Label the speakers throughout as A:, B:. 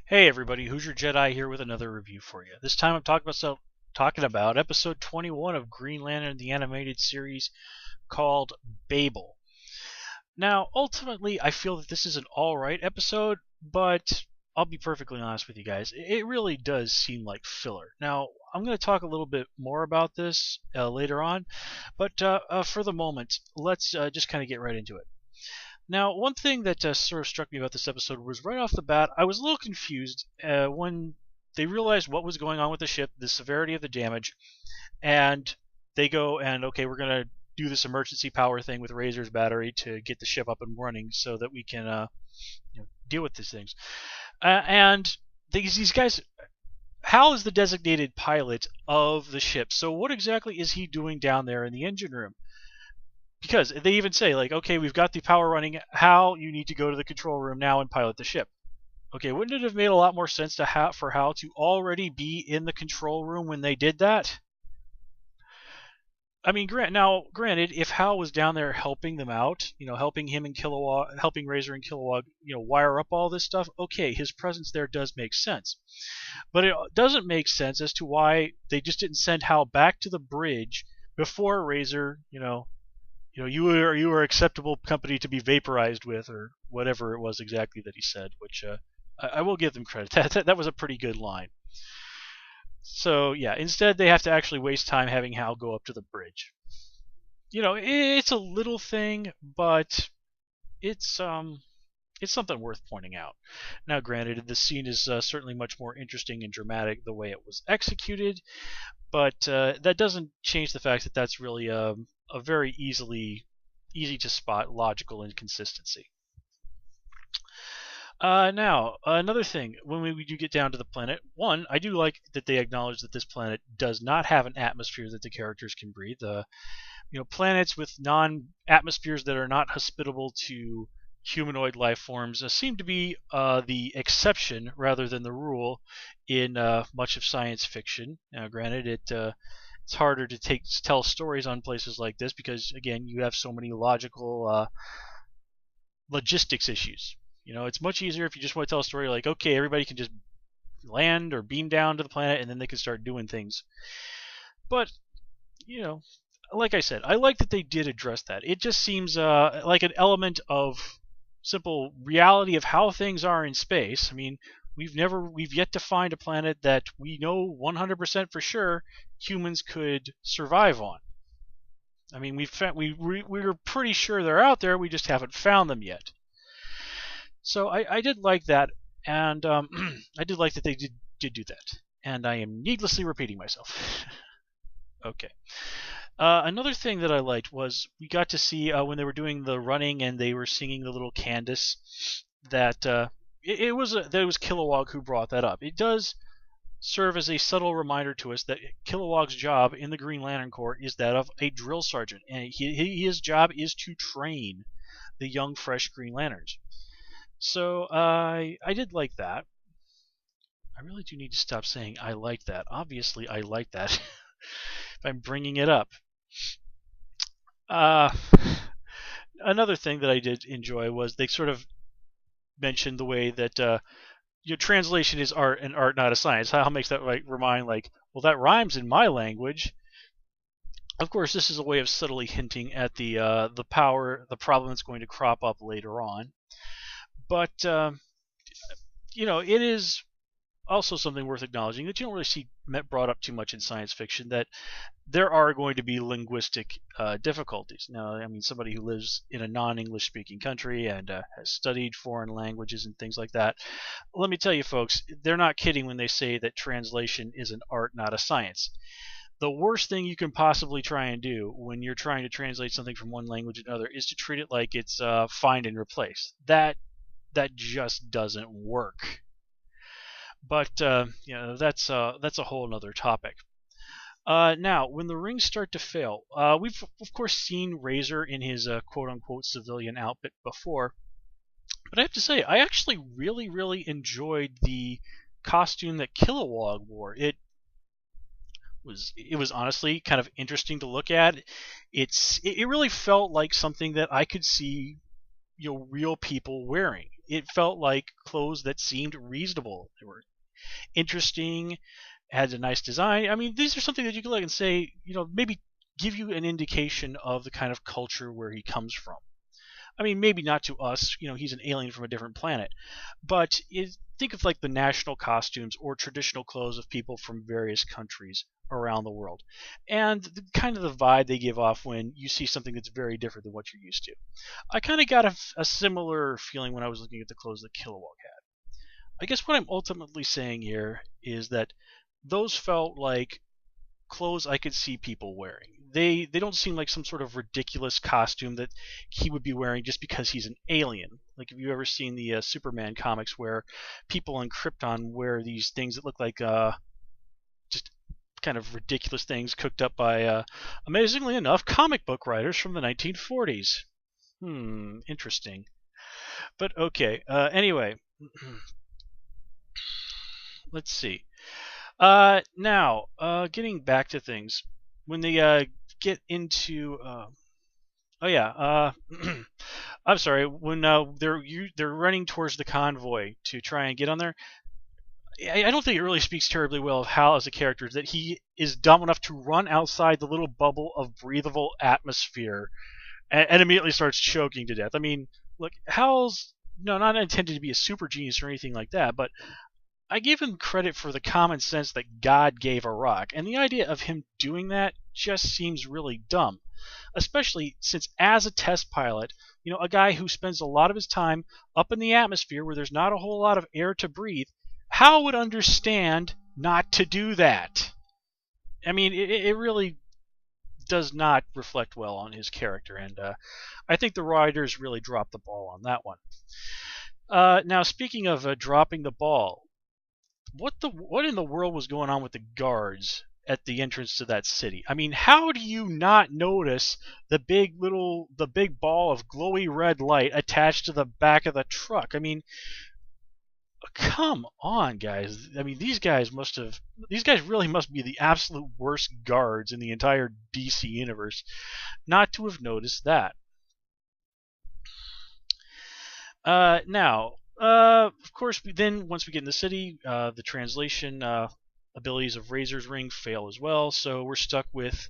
A: Hey everybody, Hoosier Jedi here with another review for you. This time I'm talking about episode 21 of Green Lantern the Animated Series called Babel. Now, ultimately, I feel that this is an alright episode, but I'll be perfectly honest with you guys, it really does seem like filler. Now, I'm going to talk a little bit more about this later on, but for the moment, let's just kind of get right into it. Now, one thing that sort of struck me about this episode was right off the bat, I was a little confused when they realized what was going on with the ship, the severity of the damage, and they go and, okay, we're going to do this emergency power thing with Razor's battery to get the ship up and running so that we can deal with these things. And these guys, Hal is the designated pilot of the ship, so what exactly is he doing down there in the engine room? Because they even say, like, okay, we've got the power running. Hal, you need to go to the control room now and pilot the ship. Okay, wouldn't it have made a lot more sense for Hal to already be in the control room when they did that? I mean, granted, if Hal was down there helping them out, helping him and Kilowog, helping Razor and Kilowog, wire up all this stuff, okay, his presence there does make sense. But it doesn't make sense as to why they just didn't send Hal back to the bridge before Razor, you are acceptable company to be vaporized with, or whatever it was exactly that he said, which I will give them credit. That was a pretty good line. So yeah, instead they have to actually waste time having Hal go up to the bridge. It's a little thing, but it's something worth pointing out. Now, granted, the scene is certainly much more interesting and dramatic the way it was executed, but that doesn't change the fact that that's really a very easy to spot logical inconsistency. Now, another thing, when we do get down to the planet, one, I do like that they acknowledge that this planet does not have an atmosphere that the characters can breathe. Planets with non-atmospheres that are not hospitable to humanoid life forms seem to be the exception rather than the rule in much of science fiction. Now, granted, it's harder to tell stories on places like this because, again, you have so many logistics issues. It's much easier if you just want to tell a story like, okay, everybody can just land or beam down to the planet and then they can start doing things. But, like I said, I like that they did address that. It just seems like an element of simple reality of how things are in space. I mean, we've yet to find a planet that we know 100% for sure humans could survive on. I mean, we're pretty sure they're out there. We just haven't found them yet. So I did like that, and I did like that they did do that. And I am needlessly repeating myself. Okay. Another thing that I liked was we got to see when they were doing the running and they were singing the little Candace that it was Kilowog who brought that up. It does serve as a subtle reminder to us that Kilowog's job in the Green Lantern Corps is that of a drill sergeant, and his job is to train the young, fresh Green Lanterns. So I did like that. I really do need to stop saying I like that. Obviously, I like that. If I'm bringing it up. Another thing that I did enjoy was they sort of mentioned the way that your translation is art and art not a science. How makes that remind well, that rhymes in my language. Of course, this is a way of subtly hinting at the problem that's going to crop up later on. But it is also something worth acknowledging that you don't really see brought up too much in science fiction, that there are going to be linguistic difficulties. Now, I mean, somebody who lives in a non-English speaking country and has studied foreign languages and things like that, let me tell you folks, they're not kidding when they say that translation is an art, not a science. The worst thing you can possibly try and do when you're trying to translate something from one language to another is to treat it like it's find and replace. That just doesn't work. But that's a whole other topic. Now, when the rings start to fail, we've of course seen Razor in his quote-unquote civilian outfit before, but I have to say I actually really, really enjoyed the costume that Kilowog wore. It was honestly kind of interesting to look at. It really felt like something that I could see real people wearing. it felt like clothes that seemed reasonable. They were interesting, had a nice design. I mean, these are something that you can look and say, maybe give you an indication of the kind of culture where he comes from. I mean, maybe not to us, he's an alien from a different planet, but think of like the national costumes or traditional clothes of people from various countries around the world, and kind of the vibe they give off when you see something that's very different than what you're used to. I kind of got a similar feeling when I was looking at the clothes that Kilowog had. I guess what I'm ultimately saying here is that those felt like clothes I could see people wearing. They don't seem like some sort of ridiculous costume that he would be wearing just because he's an alien. Like, have you ever seen the Superman comics where people on Krypton wear these things that look like just kind of ridiculous things cooked up by, amazingly enough, comic book writers from the 1940s? Interesting. But okay. Anyway, let's see. Now, getting back to things, when they get into, I'm sorry, when they're running towards the convoy to try and get on there, I don't think it really speaks terribly well of Hal as a character that he is dumb enough to run outside the little bubble of breathable atmosphere and immediately starts choking to death. I mean, look, Hal's not intended to be a super genius or anything like that, but I give him credit for the common sense that God gave a rock, and the idea of him doing that just seems really dumb. Especially since, as a test pilot, a guy who spends a lot of his time up in the atmosphere where there's not a whole lot of air to breathe, how would understand not to do that? I mean, it really does not reflect well on his character, and I think the writers really dropped the ball on that one. Now, speaking of dropping the ball, what in the world was going on with the guards at the entrance to that city? I mean, how do you not notice the big ball of glowy red light attached to the back of the truck? I mean, come on, guys. I mean, these guys really must be the absolute worst guards in the entire DC universe not to have noticed that. Now, of course, once we get in the city, the translation abilities of Razor's Ring fail as well, so we're stuck with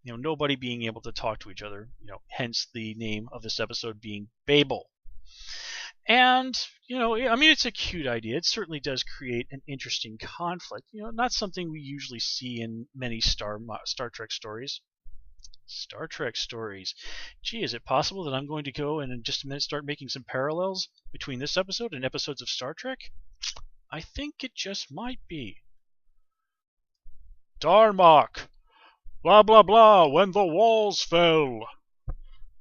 A: nobody being able to talk to each other. Hence the name of this episode being Babel. And I mean, it's a cute idea. It certainly does create an interesting conflict. Not something we usually see in many Star Trek stories. Star Trek stories. Gee, is it possible that I'm going to go and in just a minute start making some parallels between this episode and episodes of Star Trek? I think it just might be. Darmok! Blah blah blah when the walls fell.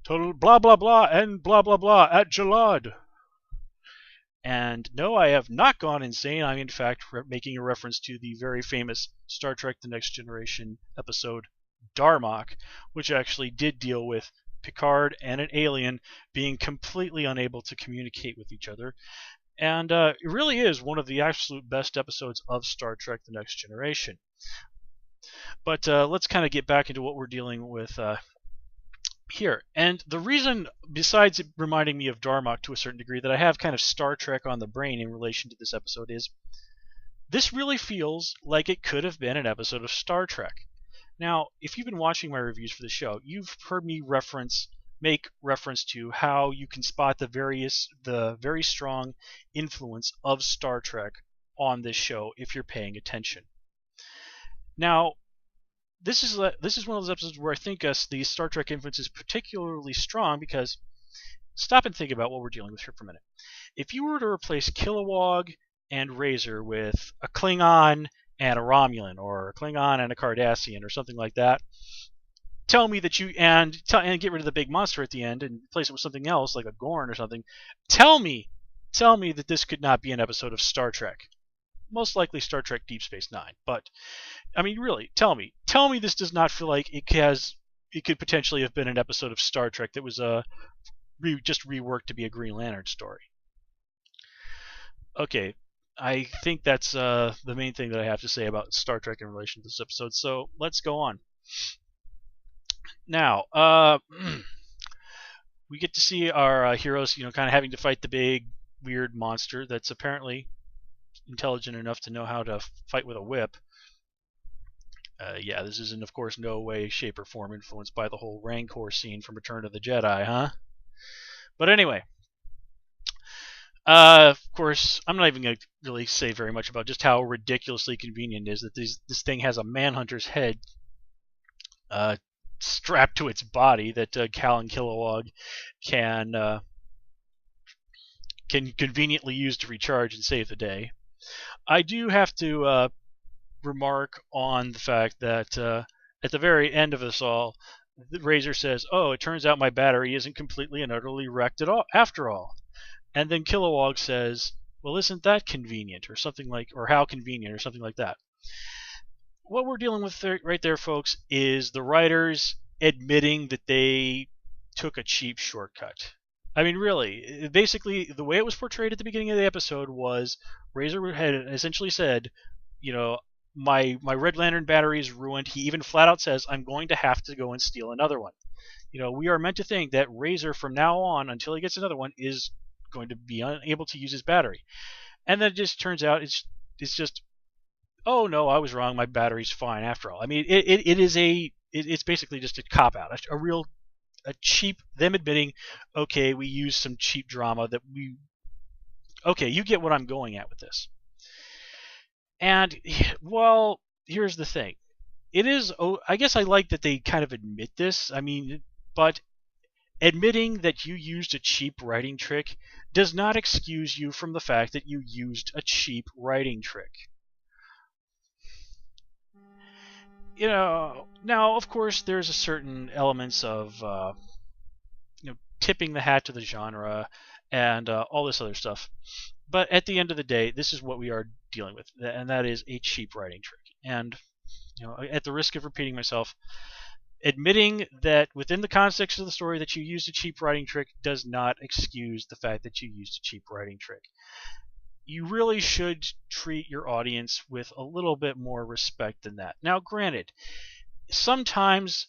A: Blah blah blah and blah blah blah at Jalad. And no, I have not gone insane. I'm in fact making a reference to the very famous Star Trek The Next Generation episode Darmok, which actually did deal with Picard and an alien being completely unable to communicate with each other. And it really is one of the absolute best episodes of Star Trek The Next Generation. But let's kind of get back into what we're dealing with here. And the reason, besides it reminding me of Darmok to a certain degree, that I have kind of Star Trek on the brain in relation to this episode is this really feels like it could have been an episode of Star Trek. Now, if you've been watching my reviews for the show, you've heard me make reference to how you can spot the very strong influence of Star Trek on this show if you're paying attention. Now, this is one of those episodes where I think the Star Trek influence is particularly strong because stop and think about what we're dealing with here for a minute. If you were to replace Kilowog and Razor with a Klingon and a Romulan, or a Klingon and a Cardassian, or something like that, tell me that and get rid of the big monster at the end and replace it with something else like a Gorn or something. Tell me that this could not be an episode of Star Trek. Most likely Star Trek Deep Space Nine, but I mean, really, tell me this does not feel like it could potentially have been an episode of Star Trek that was just reworked to be a Green Lantern story. Okay, I think that's the main thing that I have to say about Star Trek in relation to this episode. So let's go on. Now, we get to see our heroes, kind of having to fight the big weird monster that's apparently intelligent enough to know how to fight with a whip. Yeah, this is in, of course, no way, shape, or form influenced by the whole Rancor scene from Return of the Jedi, huh? But anyway, of course, I'm not even going to really say very much about just how ridiculously convenient it is that this thing has a manhunter's head uh, strapped to its body that Cal and Kilowog can conveniently use to recharge and save the day. I do have to remark on the fact that at the very end of this all, the Razor says, "Oh, it turns out my battery isn't completely and utterly wrecked at all, after all." And then Kilowog says, "Well, isn't that convenient?" or something like, or how convenient, or something like that. What we're dealing with right there, folks, is the writers admitting that they took a cheap shortcut. I mean, really, basically, the way it was portrayed at the beginning of the episode was Razor had essentially said, you know, my Red Lantern battery is ruined. He even flat out says, I'm going to have to go and steal another one. We are meant to think that Razor, from now on, until he gets another one, is going to be unable to use his battery. And then it just turns out it's just, oh no, I was wrong. My battery's fine after all. I mean, it's basically just a cop out, a cheap, them admitting, okay, we used some cheap drama okay, you get what I'm going at with this. And, well, here's the thing. I guess I like that they kind of admit this. I mean, but admitting that you used a cheap writing trick does not excuse you from the fact that you used a cheap writing trick. Now, of course, there's a certain elements of, tipping the hat to the genre and all this other stuff. But at the end of the day, this is what we are dealing with, and that is a cheap writing trick. And, at the risk of repeating myself, admitting that within the context of the story that you used a cheap writing trick does not excuse the fact that you used a cheap writing trick. You really should treat your audience with a little bit more respect than that. Now, granted, sometimes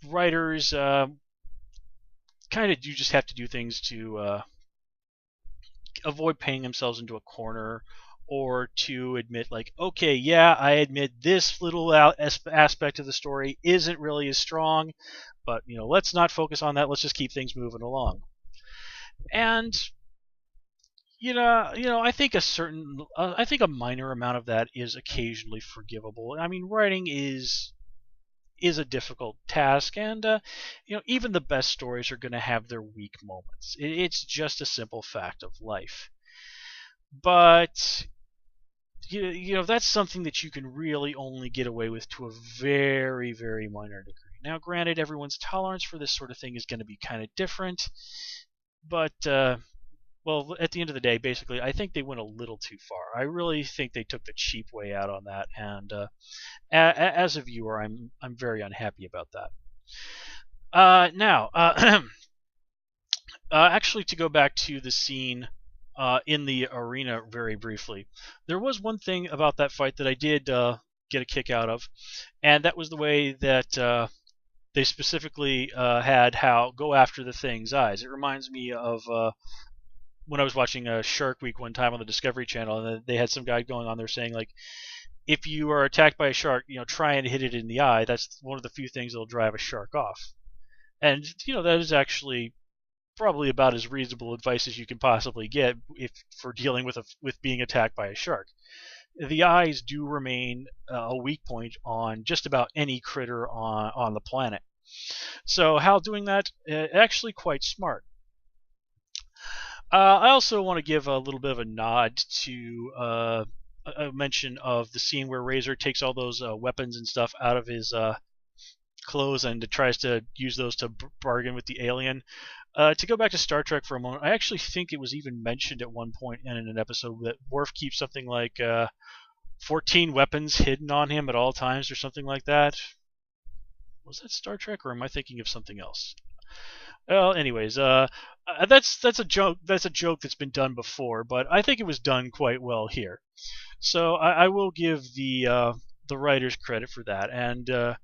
A: writers kind of do just have to do things to avoid painting themselves into a corner, or to admit, like, okay, yeah, I admit this little aspect of the story isn't really as strong, but let's not focus on that. Let's just keep things moving along. And I think I think a minor amount of that is occasionally forgivable. I mean, writing is a difficult task, and even the best stories are going to have their weak moments. It's just a simple fact of life. But that's something that you can really only get away with to a very, very minor degree. Now, granted, everyone's tolerance for this sort of thing is going to be kind of different, but well, at the end of the day, basically, I think they went a little too far. I really think they took the cheap way out on that, and as a viewer, I'm very unhappy about that. Now, actually, to go back to the scene in the arena very briefly, there was one thing about that fight that I did get a kick out of, and that was the way that they specifically had Hal go after the thing's eyes. It reminds me of when I was watching Shark Week one time on the Discovery Channel, and they had some guy going on there saying, like, if you are attacked by a shark, try and hit it in the eye. That's one of the few things that'll drive a shark off. And that is actually probably about as reasonable advice as you can possibly get for dealing with being attacked by a shark. The eyes do remain a weak point on just about any critter on the planet. So Hal doing that, actually quite smart. I also want to give a little bit of a nod to a mention of the scene where Razor takes all those weapons and stuff out of his clothes and tries to use those to bargain with the alien. To go back to Star Trek for a moment, I actually think it was even mentioned at one point in an episode that Worf keeps something like 14 weapons hidden on him at all times, or something like that. Was that Star Trek, or am I thinking of something else? Well, anyways, that's a joke. That's a joke that's been done before, but I think it was done quite well here. So I will give the the writer's credit for that, and the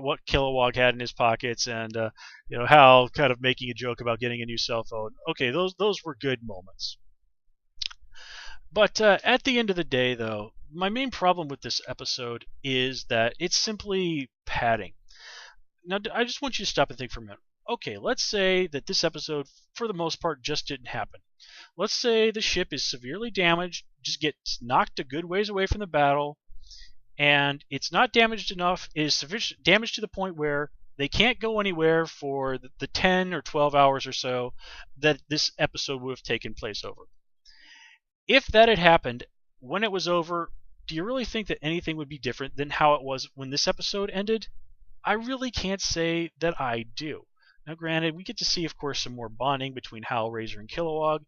A: what Kilowog had in his pockets, and Hal kind of making a joke about getting a new cell phone. Okay, those were good moments. But at the end of the day, though, my main problem with this episode is that it's simply padding. Now, I just want you to stop and think for a minute. Okay, let's say that this episode, for the most part, just didn't happen. Let's say the ship is severely damaged, just gets knocked a good ways away from the battle, and it's not damaged enough, it is sufficient damage to the point where they can't go anywhere for the 10 or 12 hours or so that this episode would have taken place over. If that had happened when it was over, do you really think that anything would be different than how it was when this episode ended? I really can't say that I do. Now, granted, we get to see, of course, some more bonding between Hal, Razor, and Kilowog,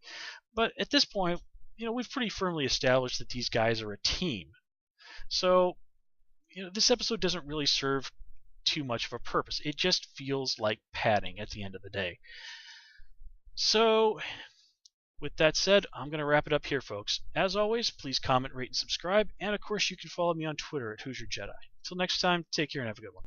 A: but at this point, we've pretty firmly established that these guys are a team. So, this episode doesn't really serve too much of a purpose. It just feels like padding at the end of the day. So, with that said, I'm going to wrap it up here, folks. As always, please comment, rate, and subscribe, and of course, you can follow me on Twitter at Hoosier Jedi. Until next time, take care and have a good one.